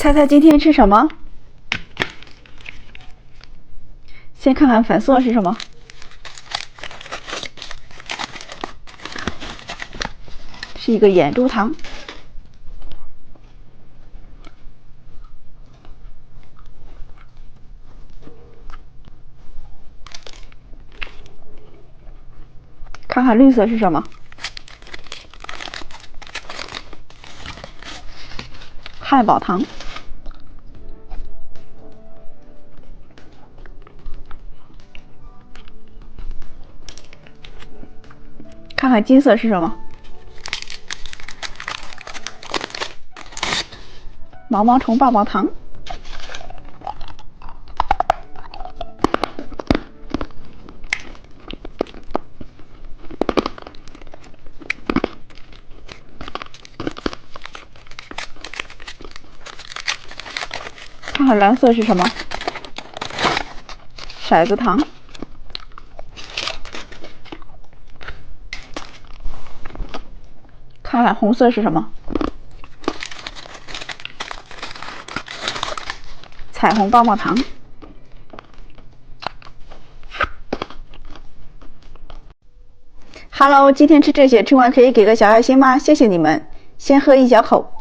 猜猜今天吃什么？先看看粉色是什么？是一个眼珠糖。看看绿色是什么？汉堡糖。看看金色是什么？毛毛虫棒棒糖。看看蓝色是什么？骰子糖。看看红色是什么？彩虹棒棒糖。Hello， 今天吃这些，吃完可以给个小爱心吗？谢谢你们，先喝一小口。